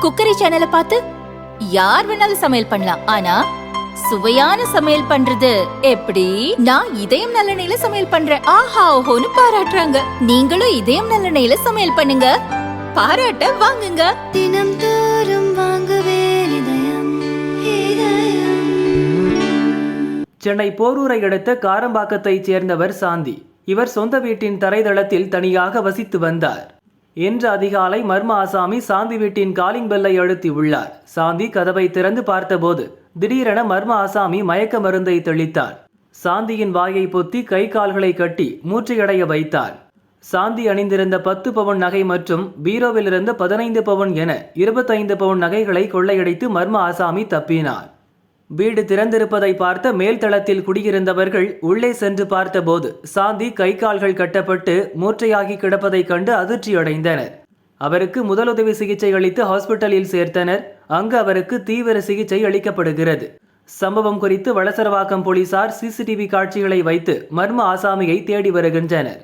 Cookery சேனலை பார்த்து யார் வேணாலும் சமையல் பண்ணலாம். ஆனா சுவையான சமையல் பண்றது எப்படி? நான் இதயம் நல்லெண்ணெயில சமையல் பண்றேன். ஆஹா ஓஹோன்னு பாராட்டுறாங்க. நீங்களும் இதயம் நல்லெண்ணெயில சமையல் பண்ணுங்க, பாராட்ட வாங்குங்க. தினம் தோறும் வாங்குவே இதயம் இதயம். சென்னை போரூரை அடுத்த காரம்பாக்கத்தைச் சேர்ந்தவர் சாந்தி. இவர் சொந்த வீட்டின் தரைதளத்தில் தனியாக வசித்து வந்தார். இன்று அதிகாலை மர்ம ஆசாமி சாந்தி வீட்டின் காலிங் பெல்லை அழுத்தி உள்ளார். சாந்தி கதவை திறந்து பார்த்தபோது திடீரென மர்ம ஆசாமி மயக்க மருந்தை தெளித்தார். சாந்தியின் வாயை பொத்தி கை கால்களை கட்டி மூச்சையடைய வைத்தார். சாந்தி அணிந்திருந்த 10 பவுன் நகை மற்றும் பீரோவிலிருந்து 15 பவுன் என 25 பவுன் நகைகளை கொள்ளையடித்து மர்ம ஆசாமி தப்பினார். வீடு திறந்திருப்பதை பார்த்த மேல்தளத்தில் குடியிருந்தவர்கள் உள்ளே சென்று பார்த்தபோது சாந்தி கை கால்கள் கட்டப்பட்டு மூர்ச்சையாகி கிடப்பதைக் கண்டு அதிர்ச்சியடைந்தனர். அவருக்கு முதலுதவி சிகிச்சை அளித்து ஹாஸ்பிட்டலில் சேர்த்தனர். அங்கு அவருக்கு தீவிர சிகிச்சை அளிக்கப்படுகிறது. சம்பவம் குறித்து வளசரவாக்கம் போலீசார் சிசிடிவி காட்சிகளை வைத்து மர்ம ஆசாமியை தேடி வருகின்றனர்.